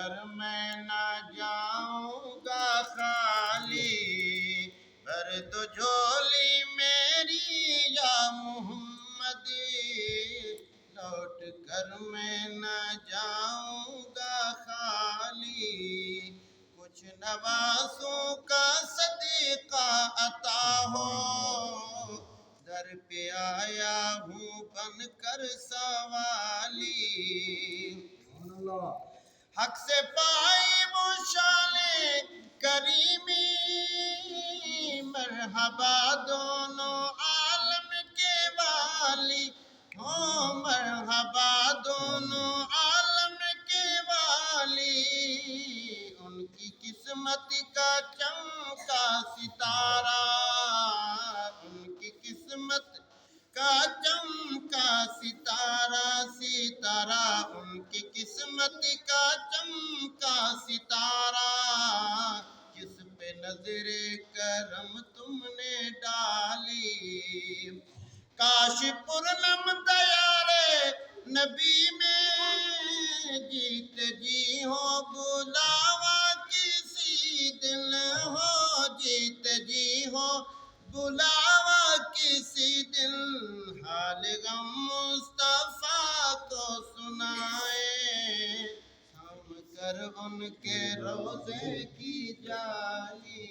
کر میں نہ جاؤں گا خالی، بھر دو جھولی میری یا محمد، لوٹ کر میں نہ جاؤں گا خالی، کچھ نوازوں کا صدقہ عطا ہو، در پہ آیا ہوں بن کر سوالی، حق سے پائی وہ شان کریمی، مرحبا دونوں عالم کے والی، ہو مرحبا دونوں عالم کے والی، ان کی قسمت کا چمکا ستارہ، ان کی قسمت کا چمکا ستارہ، ستارہ ان کی قسمت کا چمکا ستارہ، جس پہ نظر کرم تم نے ڈالی، کاش پورنم دیار نبی میں جیت جی ہو بلاوا کسی دن، ہو جیت جی ہو بلاوا کسی دن، حال غم مصطفیٰ کو سنائے، ہم کر ان کے روزے کی جالی۔